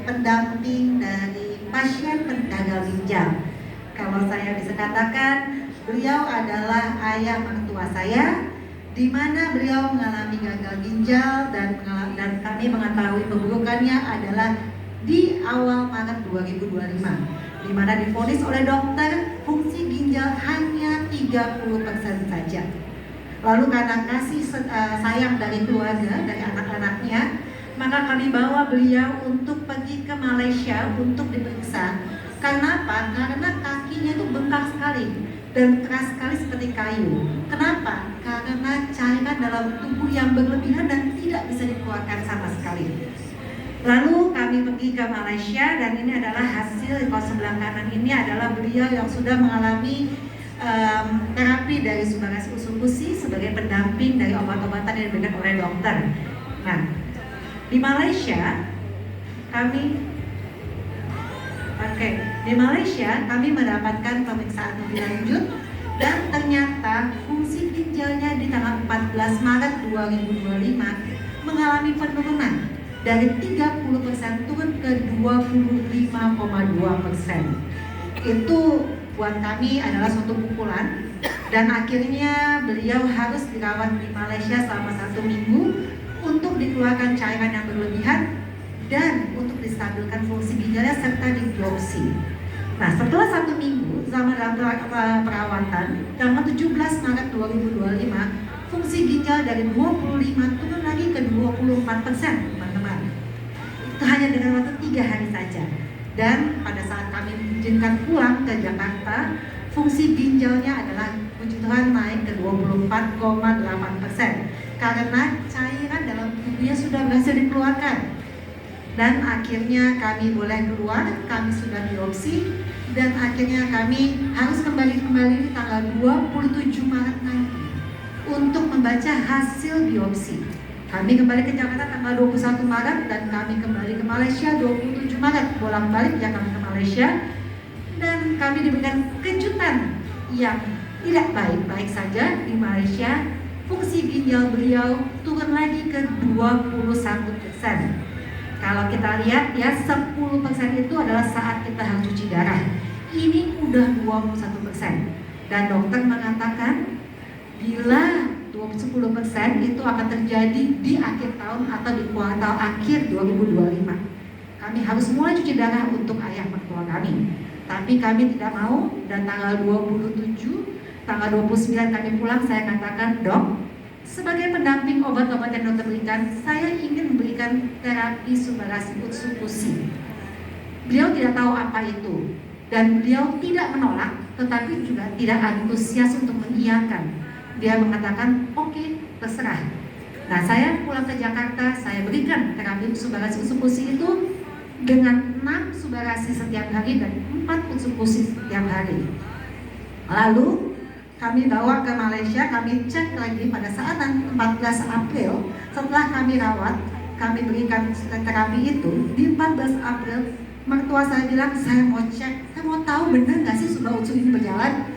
pendamping dari pasien gagal ginjal. Kalau saya bisa katakan, beliau adalah ayah mertua saya, di mana beliau mengalami gagal ginjal dan kami mengetahui pemburukannya adalah di awal Maret 2025, di mana divonis oleh dokter fungsi ginjal hanya 30% saja. Lalu karena kasih sayang dari keluarga, dari anak-anaknya, maka kami bawa beliau untuk pergi ke Malaysia untuk diperiksa. Karena apa? Karena kakinya itu bengkak sekali dan keras sekali seperti kayu. Kenapa? Karena cairan dalam tubuh yang berlebihan dan tidak bisa dikeluarkan sama sekali. Lalu kami pergi ke Malaysia dan ini adalah hasil. Kalau sebelah kanan ini adalah beliau yang sudah mengalami terapi dari Subagasi Usukusi sebagai pendamping dari obat-obatan yang diberikan oleh dokter. Nah, di Malaysia kami mendapatkan pemeriksaan lebih lanjut dan ternyata fungsi ginjalnya di tanggal 14 Maret 2025 mengalami penurunan dari 30% turun ke 25,2%. Itu buat kami adalah suatu pukulan dan akhirnya beliau harus dirawat di Malaysia selama 1 minggu untuk dikeluarkan cairan yang berlebihan dan untuk distabilkan fungsi ginjalnya serta dibiopsi. Nah, setelah 1 minggu selama dalam perawatan, tanggal 17 Maret 2025, fungsi ginjal dari 25 turun lagi ke 24%, teman-teman. Itu hanya dengan waktu 3 hari saja. Dan pada saat kami mengizinkan pulang ke Jakarta, fungsi ginjalnya adalah puji Tuhan naik ke 24,8% karena cairan dalam tubuhnya sudah berhasil dikeluarkan. Dan akhirnya kami boleh keluar, kami sudah biopsi dan akhirnya kami harus kembali di tanggal 27 Maret nanti untuk membaca hasil biopsi. Kami kembali ke Jakarta tanggal 21 Maret dan kami kembali ke Malaysia 27 Maret. Bolak-balik ya kami ke Malaysia dan kami diberikan kejutan yang tidak baik-baik saja. Di Malaysia fungsi ginjal beliau turun lagi ke 21%. Kalau kita lihat ya 10% itu adalah saat kita harus cuci darah. Ini udah 21%. Dan dokter mengatakan bila 10% itu akan terjadi di akhir tahun atau di kuartal akhir 2025. Kami harus mulai cuci darah untuk ayah mertua kami. Tapi kami tidak mau dan tanggal 27, tanggal 29 kami pulang, saya katakan, "Dok, sebagai pendamping obat-obat yang dokter berikan, saya ingin memberikan terapi Subagasi Usukusi." Beliau tidak tahu apa itu dan beliau tidak menolak, tetapi juga tidak antusias untuk mengiyakan. Dia mengatakan, "Oke, terserah." Nah, saya pulang ke Jakarta, saya berikan terapi Subagasi Usukusi itu dengan 6 Subagasi setiap hari dan 4 Usukusi setiap hari. Lalu kami bawa ke Malaysia, kami cek lagi pada saat 14 April setelah kami rawat, kami berikan terapi itu. Di 14 April mertua saya bilang, "Saya mau cek, saya mau tahu benar nggak sih Subagasi ini berjalan."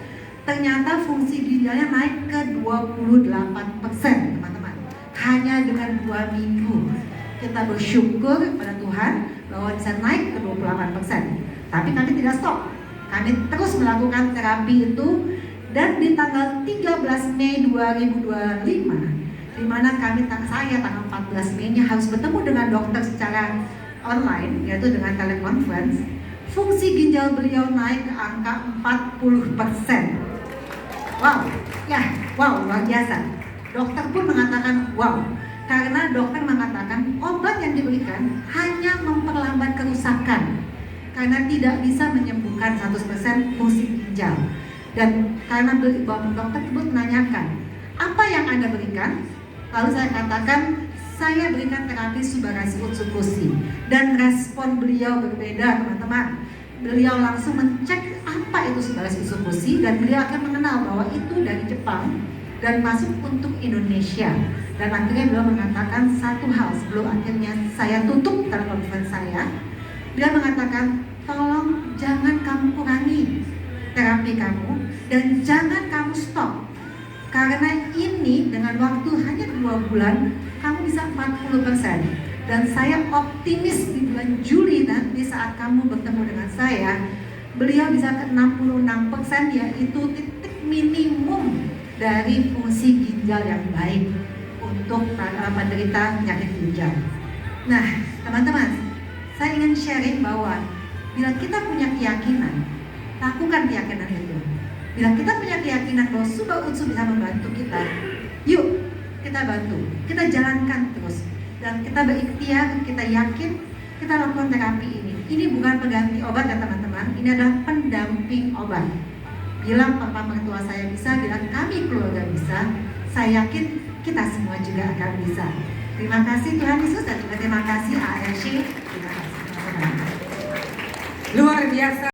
Ternyata fungsi ginjalnya naik ke 28%, teman-teman. Hanya dengan 2 minggu. Kita bersyukur pada Tuhan bahwa bisa naik ke 28%. Tapi kami tidak stop. Kami terus melakukan terapi itu. Dan di tanggal 13 Mei 2025, di mana saya tanggal 14 Mei-nya harus bertemu dengan dokter secara online, yaitu dengan telekonferensi, fungsi ginjal beliau naik ke angka 40%. Wow, luar biasa. Dokter pun mengatakan wow, karena dokter mengatakan obat yang diberikan hanya memperlambat kerusakan, karena tidak bisa menyembuhkan 100% fungsi ginjal. Dan karena dokter tersebut menanyakan, "Apa yang Anda berikan?" Lalu saya katakan, "Saya berikan terapi Subagasi Usukusi." Dan respon beliau berbeda, teman-teman. Beliau langsung mencek apa itu Subagasi Usukusi dan beliau akan mengenal bahwa itu dari Jepang dan masuk untuk Indonesia. Dan akhirnya beliau mengatakan satu hal sebelum akhirnya saya tutup telekonferensi saya. Beliau mengatakan, "Tolong jangan kamu kurangi terapi kamu dan jangan kamu stop, karena ini dengan waktu hanya 2 bulan kamu bisa 40%. Dan saya optimis di bulan Juli nanti saat kamu bertemu dengan saya, beliau bisa ke 66%, yaitu titik minimum dari fungsi ginjal yang baik untuk penderita penyakit ginjal. Nah, teman-teman, saya ingin sharing bahwa bila kita punya keyakinan, lakukan keyakinan itu. Bila kita punya keyakinan bahwa Subah Unsur bisa membantu kita, yuk kita bantu, kita jalankan terus. Dan kita berikhtiar, kita yakin, kita lakukan terapi ini. Ini bukan pengganti obat ya teman-teman, ini adalah pendamping obat. Bila papa mertua saya bisa, bila kami keluarga bisa, saya yakin kita semua juga akan bisa. Terima kasih Tuhan Yesus dan juga terima kasih ARC. Terima kasih teman-teman. Luar biasa.